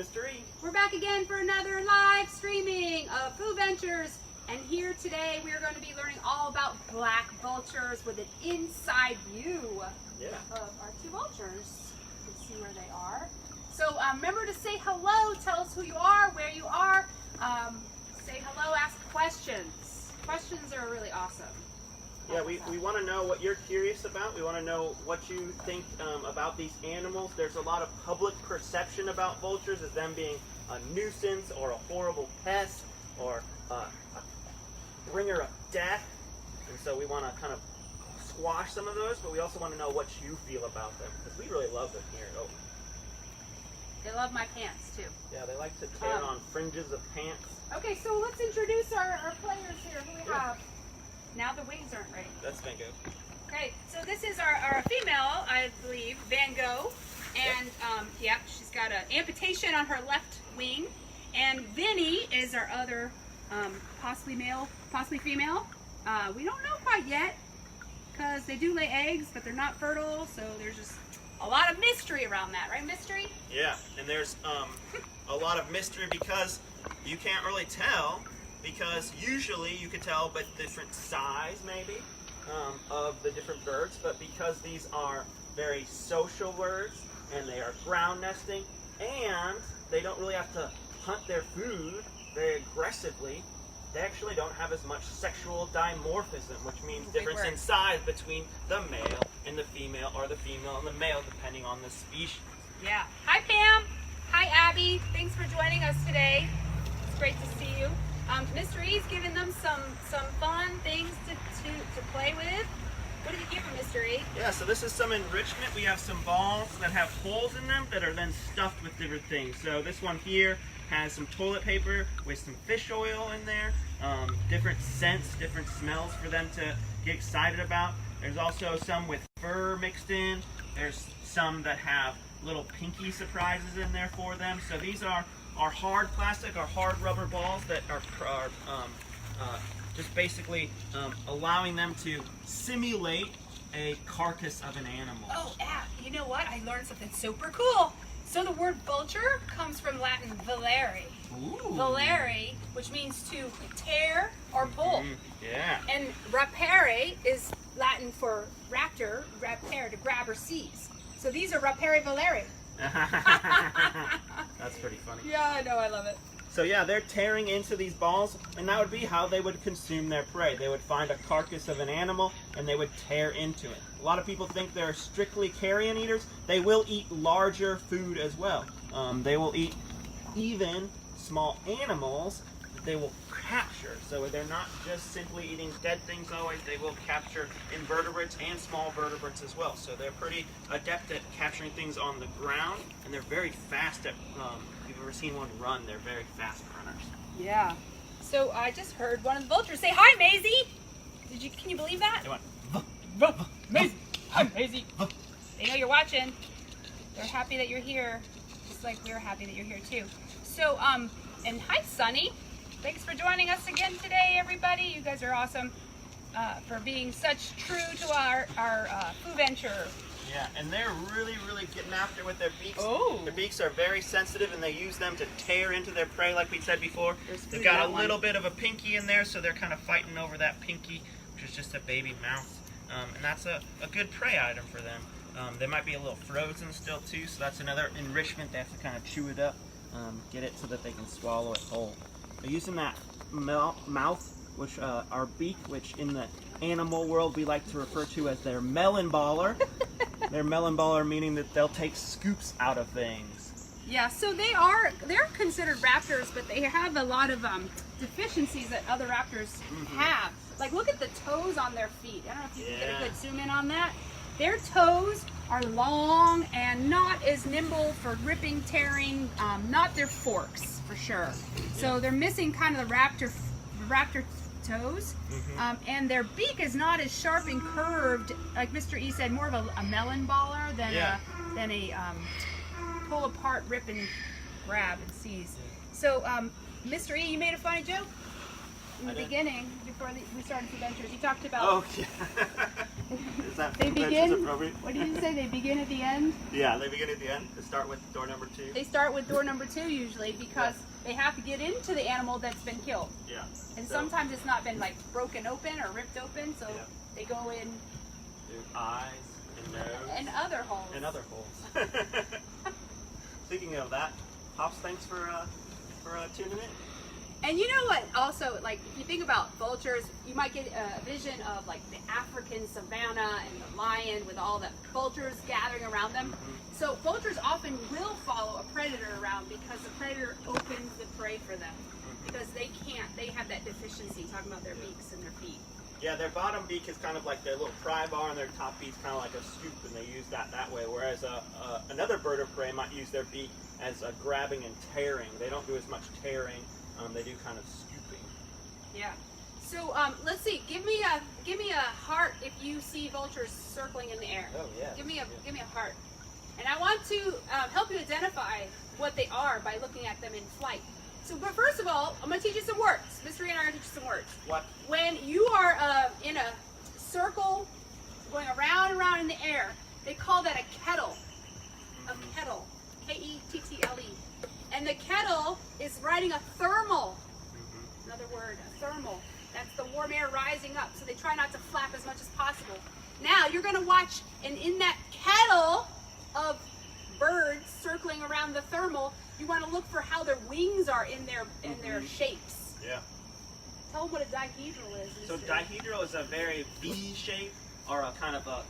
Mr. E. We're back again for another live streaming of Fooventures, and here today we are going to be learning all about black vultures with an inside view of our two vultures. You can see where they are. So remember to say hello, tell us who you are, where you are. Say hello, ask questions. Questions are really awesome. Yeah, we want to know what you're curious about. We want to know what you think about these animals. There's a lot of public perception about vultures as them being a nuisance or a horrible pest or a bringer of death. And so we want to kind of squash some of those, but we also want to know what you feel about them because we really love them here at Oatland. They love my pants too. Yeah, they like to tear on fringes of pants. Okay, so let's introduce our players here. Who we have? Now the wings aren't ready. That's Van Gogh. Okay, so this is our female, I believe, Van Gogh. And, she's got an amputation on her left wing. And Vinny is our other, possibly male, possibly female. We don't know quite yet, because they do lay eggs, but they're not fertile, so there's just a lot of mystery around that, right, mystery? Yeah, and there's a lot of mystery because you can't really tell. Because usually you can tell by different size, maybe, of the different birds. But because these are very social birds, and they are ground nesting, and they don't really have to hunt their food very aggressively, they actually don't have as much sexual dimorphism, which means difference in size between the male and the female, or the female and the male, depending on the species. Yeah. Hi, Pam. Hi, Abby. Thanks for joining us today. It's great to see you. Mr. E's giving them some fun things to play with. What did you give them, Mr. E? Yeah, so this is some enrichment. We have some balls that have holes in them that are then stuffed with different things. So this one here has some toilet paper with some fish oil in there, different scents, different smells for them to get excited about. There's also some with fur mixed in. There's some that have little pinky surprises in there for them. So these are hard plastic, our hard rubber balls that are just basically allowing them to simulate a carcass of an animal. Oh, you know what? I learned something super cool. So the word vulture comes from Latin valere. Ooh. Valere, which means to tear or pull. Yeah. And rapere is Latin for raptor, rapere, to grab or seize. So these are rapere valere. That's pretty funny. Yeah, I know, I love it. So yeah, they're tearing into these balls, and that would be how they would consume their prey. They would find a carcass of an animal, and they would tear into it. A lot of people think they're strictly carrion eaters. They will eat larger food as well. They will eat even small animals that they will capture. So they're not just simply eating dead things always. They will capture invertebrates and small vertebrates as well. So they're pretty adept at capturing things on the ground, and they're very fast at, if you've ever seen one run, they're very fast runners. Yeah. So I just heard one of the vultures say, "Hi, Maisie." Can you believe that? They went, Maisie. Hi, Maisie. They know you're watching. They're happy that you're here, just like we're happy that you're here too. So, and hi, Sunny. Thanks for joining us again today, everybody. You guys are awesome for being such true to our Fooventures. Yeah, and they're really, really getting after with their beaks. Oh. Their beaks are very sensitive, and they use them to tear into their prey, like we said before. They've got a little bit of a pinky in there, so they're kind of fighting over that pinky, which is just a baby mouse. And that's a good prey item for them. They might be a little frozen still, too, so that's another enrichment. They have to kind of chew it up, get it so that they can swallow it whole. They're using that mouth, which our beak, which in the animal world we like to refer to as their melon baller. Their melon baller meaning that they'll take scoops out of things. Yeah, so they're considered raptors, but they have a lot of deficiencies that other raptors have. Like, look at the toes on their feet. I don't know if you can get a good zoom in on that. Their toes are long and not as nimble for ripping, tearing, not their forks for sure. So they're missing kind of the raptor toes, and their beak is not as sharp and curved, like Mr. E said, more of a melon baller than a pull apart, rip and grab and seize. So Mr. E, you made a funny joke in the beginning. before we started Fooventures. You talked about. Oh, yeah. Is that They Fooventures begin. appropriate? What did you say? They begin at the end. Yeah, they begin at the end. They start with door number 2. They start with door number 2 usually because they have to get into the animal that's been killed. Yeah. And sometimes it's not been like broken open or ripped open, so they go in. Through eyes and nose. And other holes. And other holes. Speaking of that, Pops, thanks for tuning in. And you know what? Also, like if you think about vultures, you might get a vision of like the African savanna and the lion with all the vultures gathering around them. Mm-hmm. So vultures often will follow a predator around because the predator opens the prey for them. Because they can't, they have that deficiency, talking about their beaks and their feet. Yeah, their bottom beak is kind of like their little pry bar, and their top beak's kind of like a scoop, and they use that way. Whereas another bird of prey might use their beak as grabbing and tearing. They don't do as much tearing. They do kind of scooping. Yeah. So let's see. Give me a heart if you see vultures circling in the air. Oh yeah. Give me a heart. And I want to help you identify what they are by looking at them in flight. So, but first of all, I'm going to teach you some words. Mystery and I are going to teach you some words. What? When you are in a circle going around and around in the air, they call that a kettle. A kettle. K-E-T-T-L-E. And the kettle is riding a thermal. Another word, a thermal. That's the warm air rising up. So they try not to flap as much as possible. Now you're going to watch, and in that kettle of birds circling around the thermal, you want to look for how their wings are in their shapes. Yeah. Tell them what a dihedral is. So dihedral is a very V shape, or a kind of a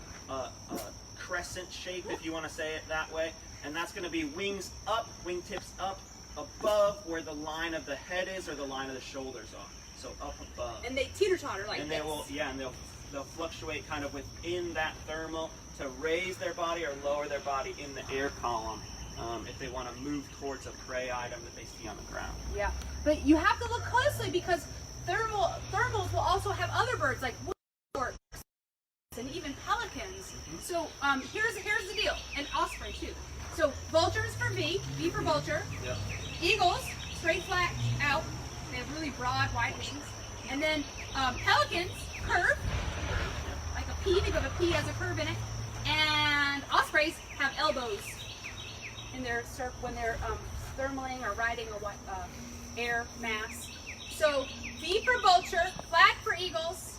crescent shape, if you want to say it that way. And that's going to be wings up, wingtips up, above where the line of the head is or the line of the shoulders are. So up above. And they teeter-totter like and this. They will, and they'll fluctuate kind of within that thermal to raise their body or lower their body in the air column if they want to move towards a prey item that they see on the ground. Yeah, but you have to look closely because thermals will also have other birds like woodworks and even pelicans. So here's the deal, and osprey too. So vultures for V for vulture. Yep. Eagles, straight flat out. They have really broad, wide wings. And then pelicans, curve, like a P. Think of a P as a curve in it. And ospreys have elbows in their when they're thermaling or riding a air mass. So V for vulture, flat for eagles.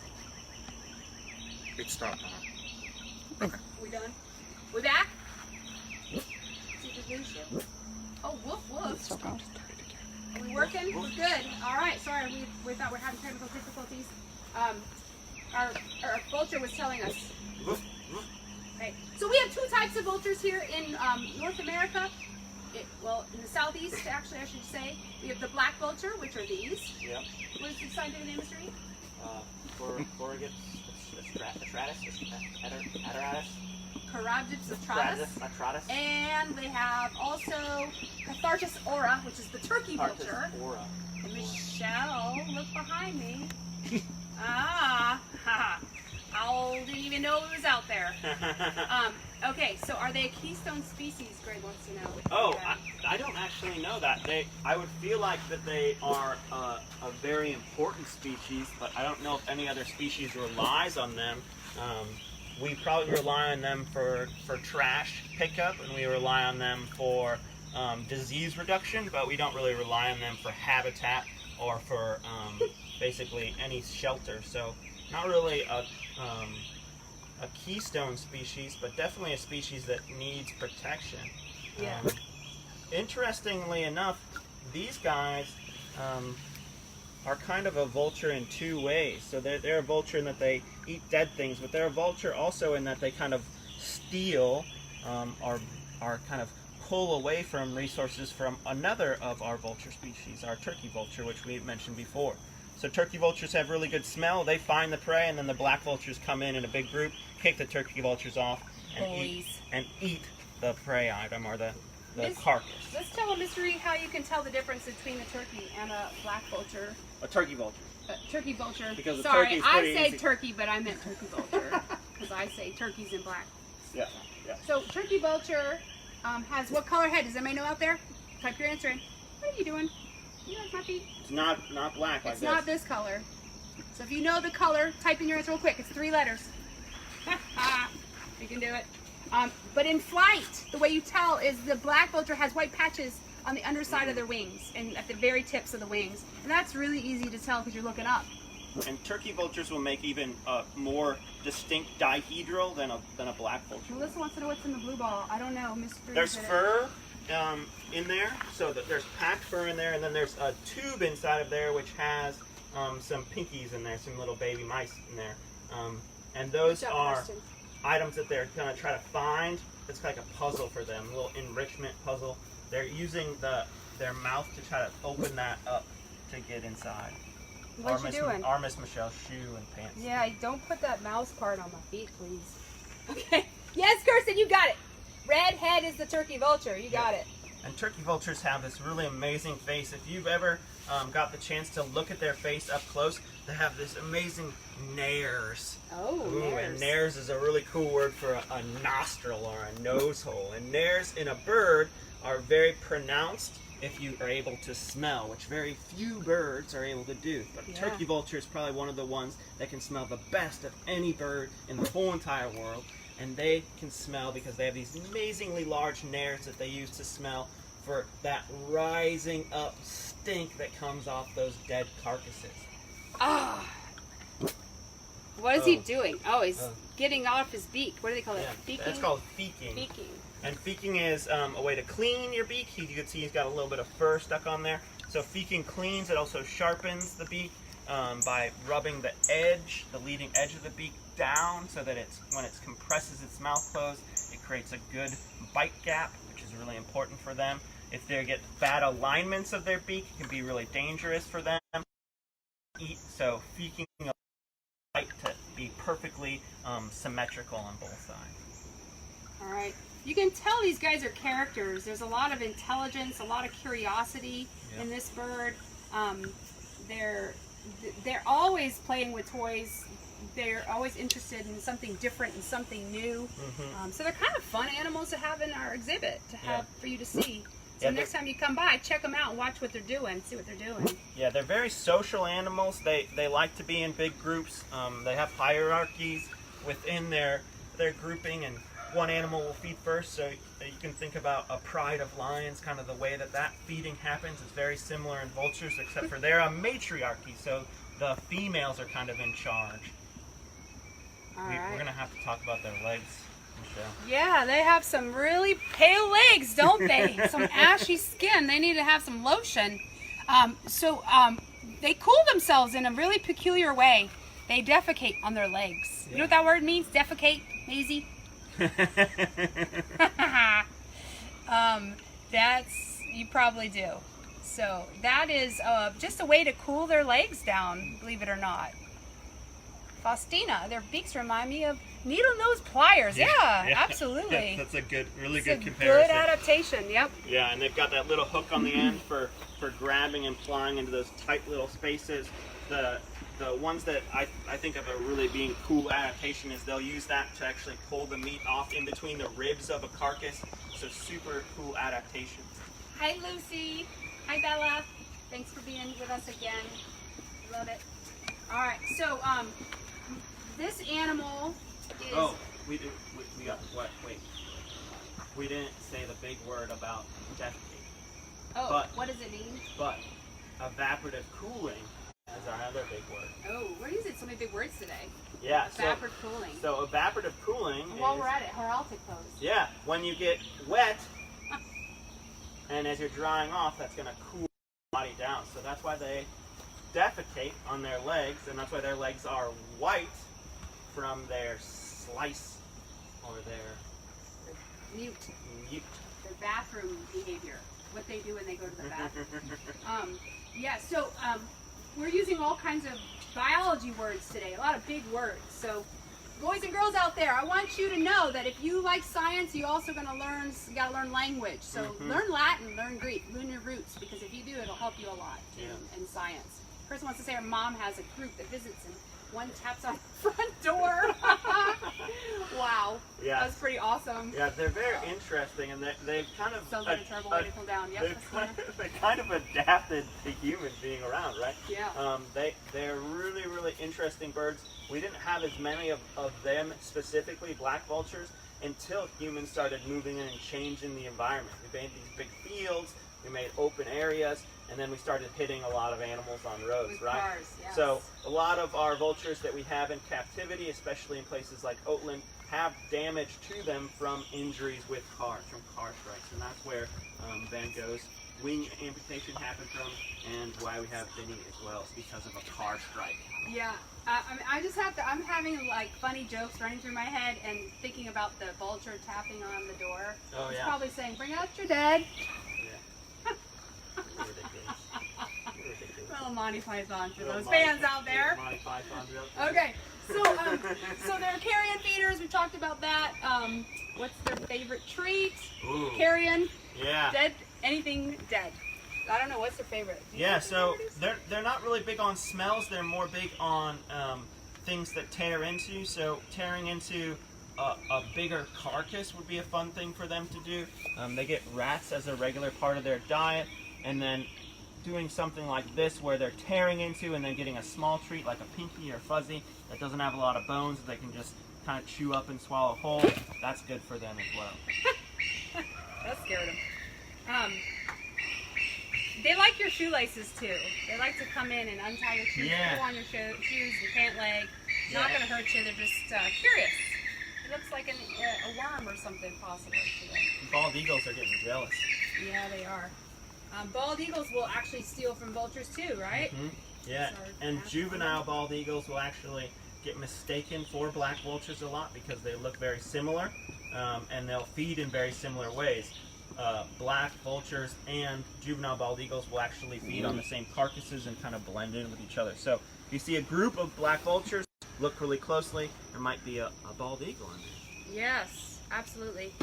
It's stop now. Okay. We done? We back? See the blue ship? Oh, woof woof. Stop now. Are we working? We're good. All right. Sorry, we thought we were having technical difficulties. Our vulture was telling us. Okay. So we have 2 types of vultures here in North America. In the southeast, actually, I should say, we have the black vulture, which are these. Yep. What is the scientific name, Mr. Reed? Atratus. And they have also Cathartus aura, which is the turkey vulture. Aura. And Michelle, look behind me. I didn't even know it was out there. Okay, so are they a keystone species? Greg wants to know. Oh, I don't actually know that. I would feel like that they are a very important species, but I don't know if any other species relies on them. We probably rely on them for trash pickup, and we rely on them for disease reduction, but we don't really rely on them for habitat or for basically any shelter. So not really a keystone species, but definitely a species that needs protection. Yeah. Interestingly enough, these guys are kind of a vulture in 2 ways. So they're a vulture in that they eat dead things, but they're a vulture also in that they kind of steal or kind of pull away from resources from another of our vulture species, our turkey vulture, which we mentioned before. So turkey vultures have really good smell. They find the prey, and then the black vultures come in a big group, kick the turkey vultures off, and eat the prey item or the carcass. Let's tell a mystery how you can tell the difference between a turkey and a black vulture. A turkey vulture. Turkey vulture. Because the sorry, turkey's I pretty say easy. turkey, but I meant turkey vulture because I say turkeys in black. Yeah, yeah. So turkey vulture has what color head? Does anybody know out there? Type your answer in. What are you doing? You like my feet? It's not black like It's this. not this color. So if you know the color, type in your answer real quick. It's 3 letters. You can do it. But in flight, the way you tell is the black vulture has white patches on the underside of their wings and at the very tips of the wings. And that's really easy to tell because you're looking up. And turkey vultures will make even a more distinct dihedral than a black vulture. Melissa wants to know what's in the blue ball. I don't know. There's fur in there, so that there's packed fur in there, and then there's a tube inside of there which has some pinkies in there, some little baby mice in there. And those are items that they're going to try to find. It's like a puzzle for them, a little enrichment puzzle. They're using their mouth to try to open that up to get inside. What you doing? Our Miss Michelle's shoe and pants. Yeah, don't put that mouse part on my feet, please. Okay. Yes, Kirsten, you got it. Red head is the turkey vulture. You got it. And turkey vultures have this really amazing face. If you've ever got the chance to look at their face up close, they have this amazing nares. Oh, nares. And nares is a really cool word for a nostril or a nose hole. And nares in a bird are very pronounced if you are able to smell, which very few birds are able to do. But Yeah. turkey vulture is probably one of the ones that can smell the best of any bird in the whole entire world. And they can smell because they have these amazingly large nares that they use to smell for that rising up stink that comes off those dead carcasses. Ah. What is he doing? Oh, he's getting off his beak. What do they call it? Yeah, Feeking? that's called feeking. Feeking. And feeking is a way to clean your beak. You can see he's got a little bit of fur stuck on there. So feeking cleans. It also sharpens the beak by rubbing the edge, the leading edge of the beak down, so that when it compresses its mouth closed, it creates a good bite gap, which is really important for them. If they get bad alignments of their beak, it can be really dangerous for them to eat. So feeking a bite to be perfectly symmetrical on both sides. All right. You can tell these guys are characters. There's a lot of intelligence, a lot of curiosity in this bird. They're always playing with toys. They're always interested in something different and something new. So they're kind of fun animals to have in our exhibit for you to see. So next time you come by, check them out and watch what they're doing, see what they're doing. Yeah, they're very social animals. They like to be in big groups. They have hierarchies within their grouping, and one animal will feed first. So you can think about a pride of lions, kind of the way that feeding happens. It's very similar in vultures, except for they're a matriarchy, so the females are kind of in charge. We're going to have to talk about their legs, Michelle. Yeah, they have some really pale legs, don't they? Some ashy skin. They need to have some lotion. They cool themselves in a really peculiar way. They defecate on their legs. You know what that word means? Defecate, Maisie? You probably do. So that is just a way to cool their legs down, believe it or not. Faustina, their beaks remind me of needle-nose pliers. Yeah, absolutely. That's a really It's good a comparison. good adaptation, yep. Yeah, and they've got that little hook on the end for grabbing and flying into those tight little spaces. The ones that I think of a really being cool adaptation is they'll use that to actually pull the meat off in between the ribs of a carcass. So super cool adaptations. Hi, Lucy. Hi, Bella. Thanks for being with us again. Love it. All right, so this animal is... Oh, we got what? Wait. We didn't say the big word about defecate. Oh, but, what does it mean? But evaporative cooling is our other big word. Oh, we're using so many big words today. Yeah. Evaporative cooling. So evaporative cooling And while we're at it, heraldic pose. Yeah, when you get wet, and as you're drying off, that's going to cool the body down. So that's why they defecate on their legs, and that's why their legs are white from their slice or their Mute. mute. Their bathroom behavior. What they do when they go to the bathroom. We're using all kinds of biology words today, a lot of big words. So boys and girls out there, I want you to know that if you like science, you also got to learn language. So learn Latin, learn Greek, learn your roots, because if you do, it'll help you a lot in science. Person wants to say her mom has a group that visits, and one taps on the front door. Wow. Yeah. That's pretty awesome. Yeah, they're very interesting, and they've kind of Sounds like a terrible way to cool down. Yep. they kind of adapted to humans being around, right? Yeah. They're really, really interesting birds. We didn't have as many of them, specifically black vultures, until humans started moving in and changing the environment. We made these big fields, we made open areas, and then we started hitting a lot of animals on roads, With right? cars, yes. So a lot of our vultures that we have in captivity, especially in places like Oatland, have damage to them from injuries with cars, from car strikes, and that's where Van Gogh's wing amputation happened from, and why we have Vinny as well, is because of a car strike. Yeah, I mean, I just have to. I'm having like funny jokes running through my head and thinking about the vulture tapping on the door. Oh, It's yeah. probably saying, "Bring out your dead." Yeah. You're ridiculous. You're ridiculous. Little Monty Python for Little those Monty- fans out there. Monty Python joke. Okay, so they're carrion feeders. We talked about that. What's their favorite treat? Ooh. Carrion. Yeah. Dead. Anything dead. I don't know. What's their favorite? Do you know Yeah, what their so favorite is? they're not really big on smells. They're more big on things that tear into. So tearing into a bigger carcass would be a fun thing for them to do. They get rats as a regular part of their diet, and then doing something like this where they're tearing into and then getting a small treat like a pinky or fuzzy that doesn't have a lot of bones that they can just kind of chew up and swallow whole. That's good for them as well. That scared them. They like your shoelaces too. They like to come in and untie your shoes, Yeah. pull on your shoes, your pant leg. Not Yeah. going to hurt you. They're just curious. It looks like a worm or something possible to them. Bald eagles are getting jealous. Yeah, they are. Bald eagles will actually steal from vultures too, right? Mhm. Yeah, Sorry. and juvenile bald eagles will actually get mistaken for black vultures a lot because they look very similar, and they'll feed in very similar ways. Black vultures and juvenile bald eagles will actually feed on the same carcasses and kind of blend in with each other. So if you see a group of black vultures, look really closely. There might be a bald eagle in there. Yes, absolutely.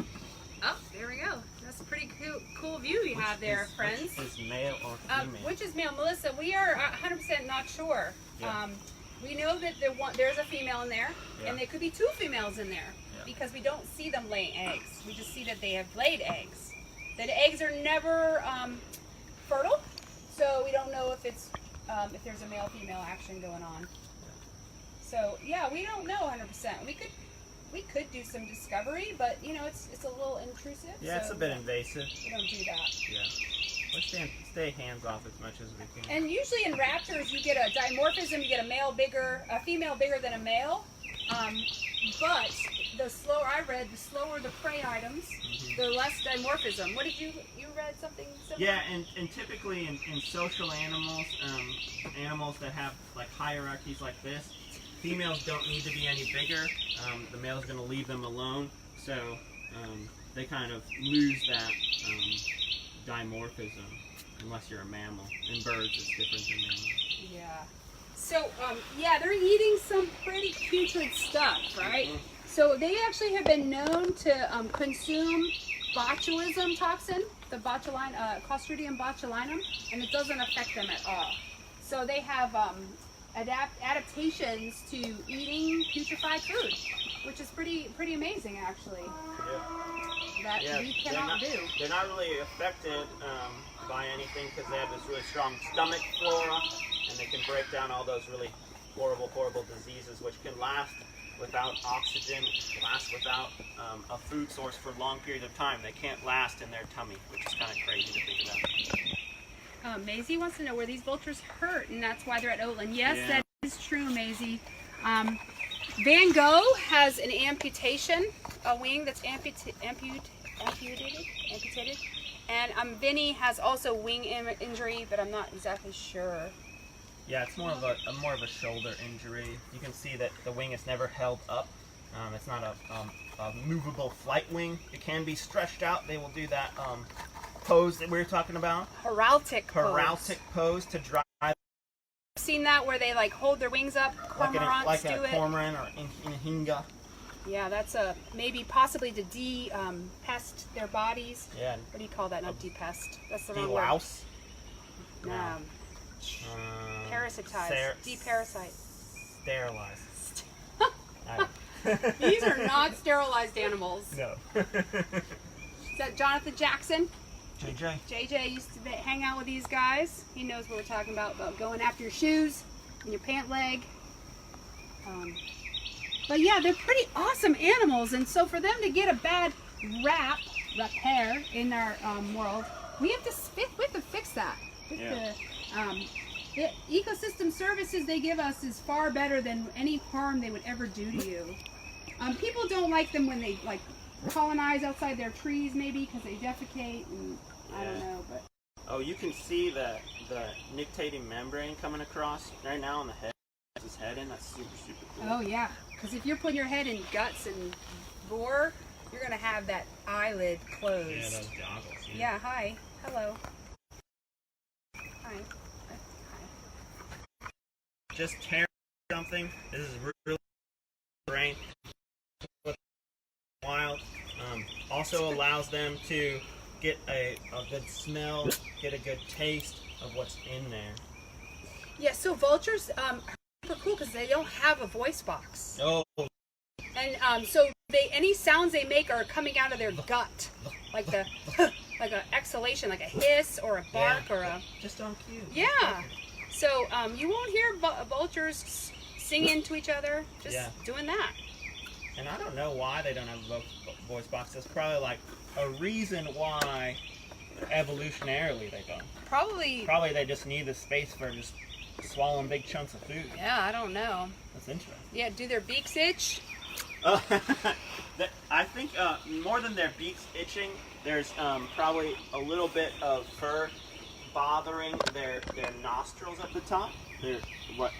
Oh, there we go. That's a pretty cool view you have there, friends. Which is male or female? Which is male, Melissa? We are 100% not sure. Yeah. We know that there's a female in there, Yeah. and there could be two females in there Yeah. because we don't see them laying eggs. We just see that they have laid eggs. The eggs are never fertile, so we don't know if it's if there's a male-female action going on. So yeah, we don't know 100%. We could do some discovery, but you know it's a little intrusive. Yeah, it's so a bit invasive. we don't do that. Yeah. Let's stay hands off as much as we can. And usually in raptors, you get a dimorphism. You get a female bigger than a male. But the slower the slower the prey items, the less dimorphism. What did you read something similar? Yeah, and typically in social animals, animals that have like hierarchies like this, females don't need to be any bigger. The male's going to leave them alone, so they kind of lose that dimorphism unless you're a mammal. In birds, it's different than mammals. Yeah. So, yeah, they're eating some pretty putrid stuff, right? So they actually have been known to consume botulism toxin, the Clostridium botulinum, and it doesn't affect them at all. So they have adaptations to eating putrefied food, which is pretty amazing, actually. That we cannot do. They're not really affected by anything because they have this really strong stomach flora, and they can break down all those really horrible diseases, which can last without oxygen, last without a food source for long periods of time. They can't last in their tummy, which is kind of crazy to think about. Maisie wants to know where these vultures hurt, and that's why they're at Oatland. Yes, Yeah. that is true, Maisie. Van Gogh has an amputation, a wing that's amputated, and Vinny has also wing injury, but I'm not exactly sure. Yeah, it's more of a shoulder injury. You can see that the wing is never held up. It's not a movable flight wing. It can be stretched out. They will do that pose that we were talking about. Heraldic Pose to drive. Seen that where they like hold their wings up? Cormorants like do a it. cormorant or inhinga. Yeah, that's maybe possibly to de-pest their bodies. Yeah. What do you call that? Not de-pest. That's the wrong word. De-louse. Parasitize. Ser- De-parasite. Sterilized. These are not sterilized animals. No. Is that Jonathan Jackson? JJ. JJ used to hang out with these guys. He knows what we're talking about going after your shoes and your pant leg. But yeah, they're pretty awesome animals, and so for them to get a bad repair in our world, we have to fix that. Yeah. The ecosystem services they give us is far better than any harm they would ever do to you. People don't like them when they like colonize outside their trees, maybe because they defecate, and I don't know. But oh, you can see the nictating membrane coming across right now on the head. His head in. That's super cool. oh yeah, because if you're putting your head in guts and gore, you're gonna have that eyelid closed. Yeah, those goggles. Yeah. Hi. Hello. Hi. Just tear something. This is really brain. Wild. Also allows them to get a good smell, get a good taste of what's in there. Yeah. So vultures are super cool because they don't have a voice box. Oh. And so any sounds they make are coming out of their gut, like the like an exhalation, like a hiss or a bark or a just on cue. yeah. So you won't hear vultures singing to each other, just doing that. And I don't know why they don't have a voice box. That's probably like a reason why evolutionarily they don't. Probably they just need the space for just swallowing big chunks of food. Yeah, I don't know. That's interesting. Yeah, do their beaks itch? I think more than their beaks itching, there's probably a little bit of fur bothering their nostrils at the top, their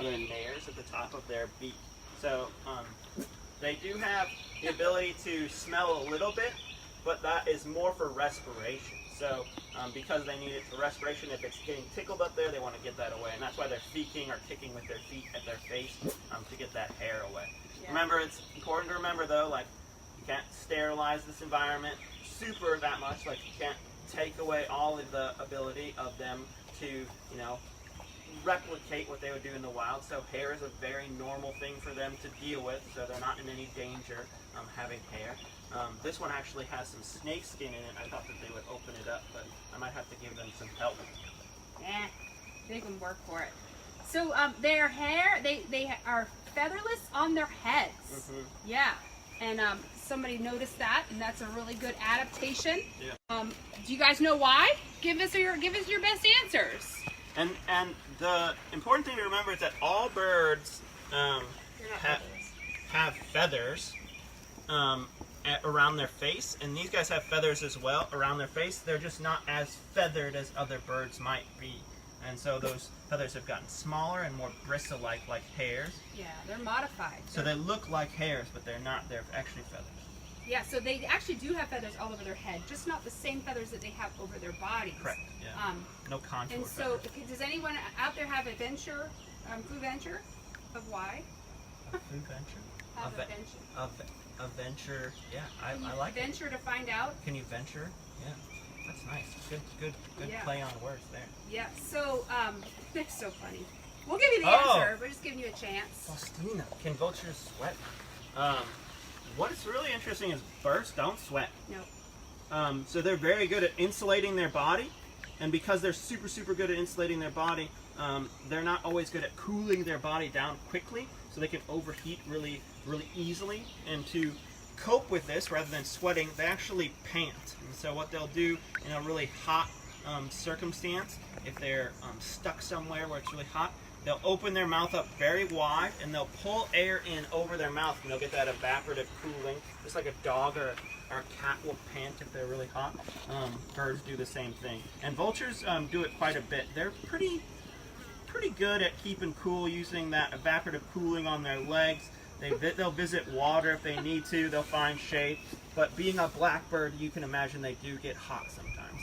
nares at the top of their beak. So they do have the ability to smell a little bit, but that is more for respiration. So because they need it for respiration, if it's getting tickled up there, they want to get that away, and that's why they're feeking or kicking with their feet at their face to get that hair away. Yeah. Remember, it's important to remember though, like you can't sterilize this environment super that much. Like you can't take away all of the ability of them to, you know, replicate what they would do in the wild. So hair is a very normal thing for them to deal with, so they're not in any danger having hair. This one actually has some snake skin in it. I thought that they would open it up, but I might have to give them some help. They can work for it. So their hair, they are featherless on their heads. Mm-hmm. Yeah. And somebody noticed that, and that's a really good adaptation. Yeah. Do you guys know why? Give us your best answers. And the important thing to remember is that all birds have feathers around their face, and these guys have feathers as well around their face. They're just not as feathered as other birds might be. And so those feathers have gotten smaller and more bristle-like, like hairs. Yeah, they're modified. So they look like hairs, but they're not. They're actually feathers. Yeah, so they actually do have feathers all over their head, just not the same feathers that they have over their bodies. Correct. Yeah. No contour. And so, does anyone out there have a venture, Fooventures? Of why? Fooventures? Have a venture. A venture. Yeah, I like it. Venture to find out. Can you venture? Yeah. That's nice. Good play on words there. Yeah, so, that's so funny. We'll give you the answer. We're just giving you a chance. Faustina, can vultures sweat? What's really interesting is birds don't sweat. No. So they're very good at insulating their body, and because they're super good at insulating their body, they're not always good at cooling their body down quickly, so they can overheat really easily. And to cope with this, rather than sweating, they actually pant. And so what they'll do in a really hot circumstance, if they're stuck somewhere where it's really hot, they'll open their mouth up very wide and they'll pull air in over their mouth, and they'll get that evaporative cooling, just like a dog or a cat will pant if they're really hot. Birds do the same thing, and vultures do it quite a bit. They're pretty good at keeping cool using that evaporative cooling on their legs. They'll visit water if they need to. They'll find shade. But being a blackbird, you can imagine they do get hot sometimes.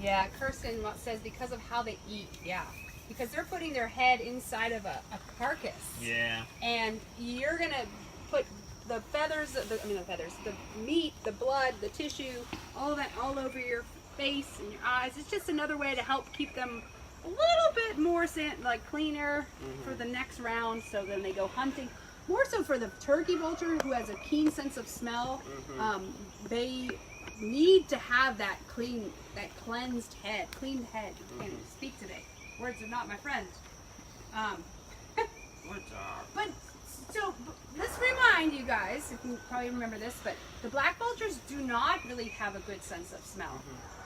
Yeah, Kirsten says because of how they eat. Yeah, because they're putting their head inside of a carcass. Yeah. And you're gonna put the feathers, the meat, the blood, the tissue, all that all over your face and your eyes. It's just another way to help keep them a little bit more like cleaner for the next round. So then they go hunting. More so for the turkey vulture, who has a keen sense of smell. They need to have that cleaned head. I can't even speak today. Words are not my friend. But so let's remind you guys, if you probably remember this, but the black vultures do not really have a good sense of smell.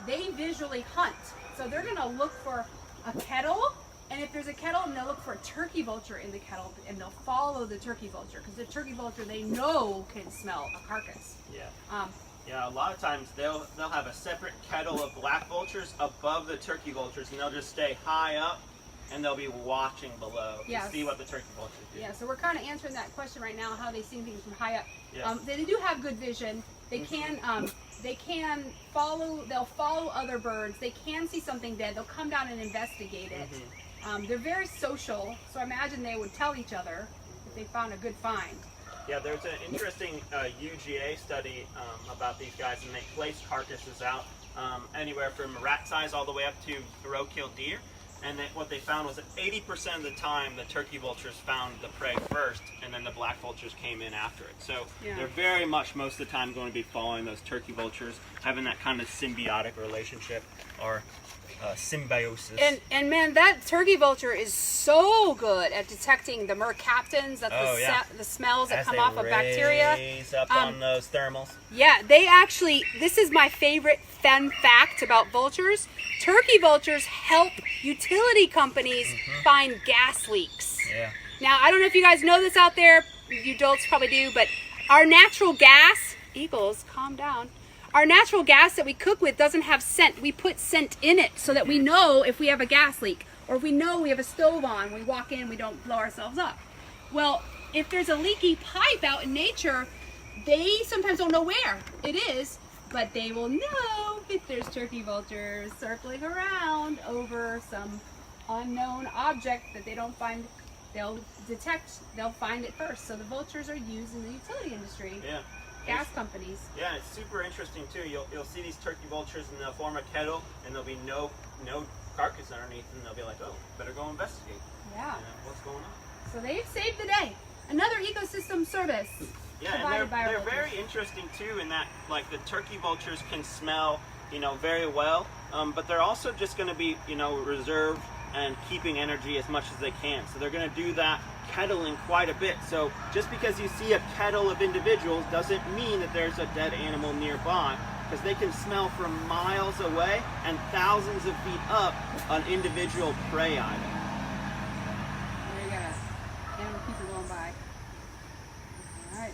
They visually hunt. So they're going to look for a kettle, and if there's a kettle, they'll look for a turkey vulture in the kettle, and they'll follow the turkey vulture, because the turkey vulture they know can smell a carcass. Yeah, a lot of times they'll have a separate kettle of black vultures above the turkey vultures, and they'll just stay high up, and they'll be watching below to see what the turkey vultures do. Yeah, so we're kind of answering that question right now, how they see things from high up. Yeah. They do have good vision. They can follow. They'll follow other birds. They can see something dead. They'll come down and investigate it. They're very social, so I imagine they would tell each other if they found a good find. Yeah, there's an interesting UGA study about these guys, and they place carcasses out anywhere from rat size all the way up to roadkill deer. And what they found was that 80% of the time the turkey vultures found the prey first, and then the black vultures came in after it. So they're very much most of the time going to be following those turkey vultures, having that kind of symbiotic relationship or symbiosis. And man, that turkey vulture is so good at detecting the mercaptans, the smells that come off of bacteria. Raise up on those thermals. Yeah, they actually, this is my favorite fun fact about vultures. Turkey vultures help utility companies find gas leaks. Yeah. Now, I don't know if you guys know this out there, you adults probably do, but our natural gas, eagles, calm down. Our natural gas that we cook with doesn't have scent. We put scent in it so that we know if we have a gas leak, or if we know we have a stove on, we walk in, we don't blow ourselves up. Well, if there's a leaky pipe out in nature, they sometimes don't know where it is, but they will know if there's turkey vultures circling around over some unknown object that they don't find. They'll find it first. So the vultures are used in the utility industry. Yeah. Gas companies. Yeah, it's super interesting too. You'll see these turkey vultures, and they'll form a kettle, and there'll be no carcass underneath, and they'll be like, oh, better go investigate. Yeah. What's going on? So they've saved the day. Another ecosystem service. Yeah, and they're very interesting too in that, like, the turkey vultures can smell, very well, but they're also just going to be, reserved and keeping energy as much as they can. So they're going to do that kettling quite a bit. So just because you see a kettle of individuals doesn't mean that there's a dead animal nearby, because they can smell from miles away and thousands of feet up an individual prey item. There you go. Animal people going by. All right.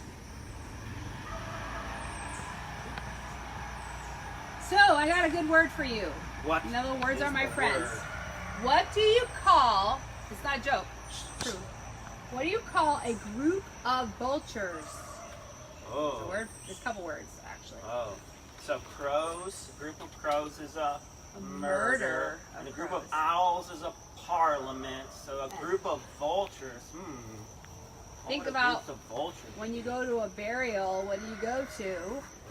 So I got a good word for you. What? You know, the words are my the friends. word? What do you call? It's not a joke. It's true. What do you call a group of vultures? Oh. It's a word. There's a couple words actually. Oh. So crows, a group of crows is a murder. And a group of owls is a parliament. So a group of vultures. Think What about groups of vultures. when you go to a burial, what do you go to?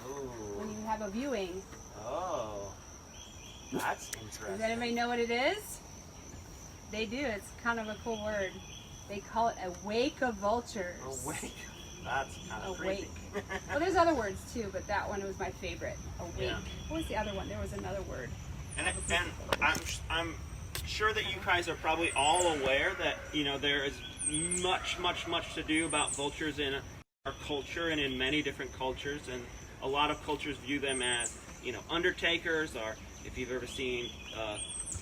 Ooh. When you have a viewing. Oh. That's interesting. Does anybody know what it is? They do. It's kind of a cool word. They call it a wake of vultures. A wake. That's kind of A creepy. wake. Well, there's other words too, but that one was my favorite. A wake. Yeah. What was the other one? There was another word. And I'm sure that you guys are probably all aware that, there is much to do about vultures in our culture and in many different cultures, and a lot of cultures view them as, undertakers, or if you've ever seen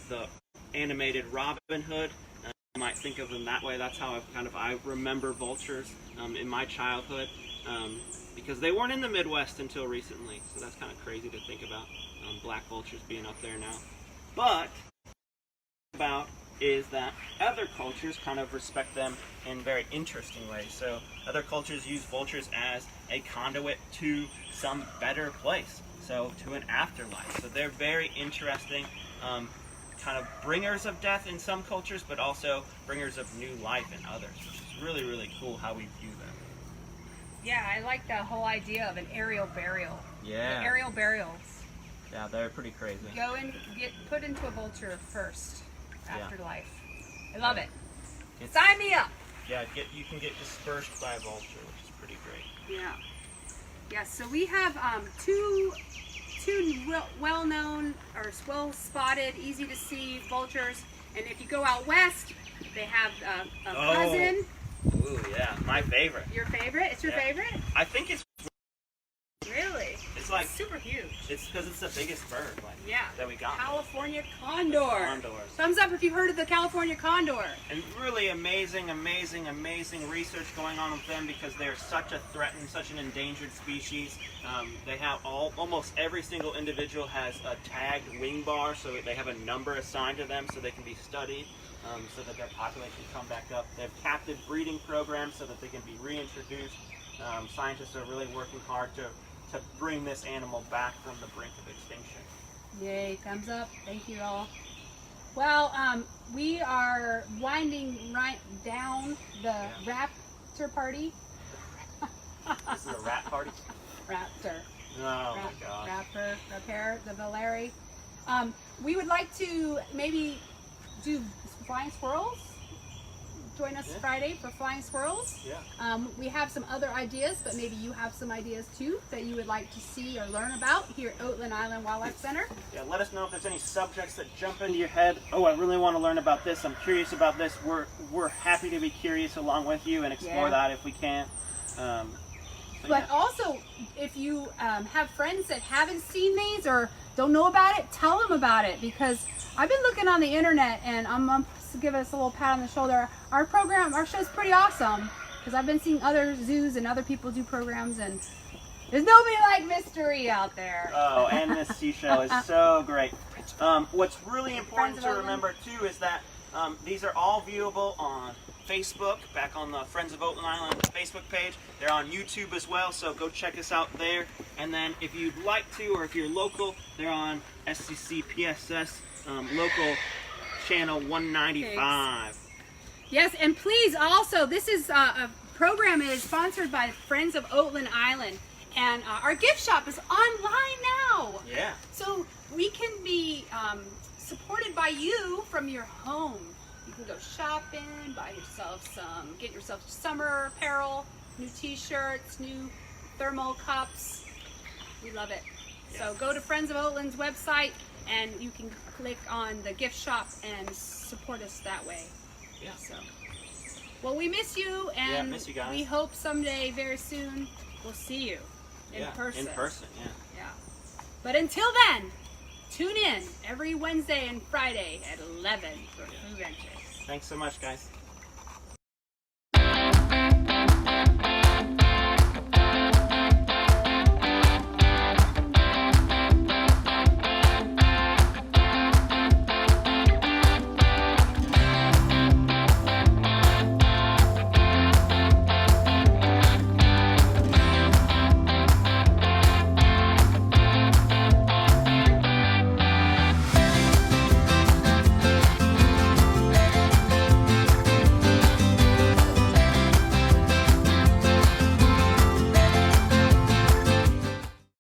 the animated Robin Hood, you might think of them that way. That's how I remember vultures in my childhood, because they weren't in the Midwest until recently, so that's kind of crazy to think about black vultures being up there now. But about is that other cultures kind of respect them in very interesting ways. So other cultures use vultures as a conduit to some better place, so to an afterlife. So they're very interesting, kind of bringers of death in some cultures, but also bringers of new life in others, which is really, really cool how we view them. Yeah, I like the whole idea of an aerial burial. Yeah. The aerial burials. Yeah, they're pretty crazy. Go and get put into a vulture first. afterlife. I love it. It's- Sign me up. Yeah, you can get dispersed by a vulture, which is pretty great. Yeah. Yeah, so we have two well-known or well-spotted, easy to see vultures. And if you go out west, they have a cousin. Ooh, yeah, my favorite. Your favorite? It's your favorite? I think it's Really? like super huge. it's because it's the biggest bird that we got. California Condor. Condors. Thumbs up if you've heard of the California Condor. And really amazing research going on with them because they're such a threatened, such an endangered species. They have almost every single individual has a tagged wing bar, so they have a number assigned to them so they can be studied, so that their population can come back up. They have captive breeding programs so that they can be reintroduced. Scientists are really working hard to bring this animal back from the brink of extinction. Yay, thumbs up. Thank you all. Well, we are winding right down the raptor party. This is a rat party? Raptor. Oh my god. Raptor, the Valeri. We would like to maybe do flying squirrels. Join us Friday for flying squirrels. Yeah. We have some other ideas, but maybe you have some ideas too that you would like to see or learn about here at Oatland Island Wildlife Center. Yeah, let us know if there's any subjects that jump into your head. Oh, I really want to learn about this. I'm curious about this. We're happy to be curious along with you and explore that if we can. But also, if you have friends that haven't seen these or don't know about it, tell them about it, because I've been looking on the internet and I'm to give us a little pat on the shoulder. Our show's pretty awesome, because I've been seeing other zoos and other people do programs, and there's nobody like Mystery out there. Oh, and this show is so great. What's really important to remember too is that these are all viewable on Facebook, back on the Friends of Oatland Island Facebook page. They're on YouTube as well, so go check us out there. And then if you'd like to, or if you're local, they're on SCC PSS local channel 195. Yes, and please also, this is a program is sponsored by Friends of Oatland Island, and our gift shop is online now. Yeah. So we can be supported by you from your home. You can go shopping, buy yourself get yourself summer apparel, new t-shirts, new thermal cups. We love it. Yeah. So go to Friends of Oatland's website and you can click on the gift shop and support us that way. Yeah. So, well, we miss you, and miss you guys. we hope someday, very soon, we'll see you in person. In person, Yeah. But until then, tune in every Wednesday and Friday at 11 for Fooventures. Thanks so much, guys.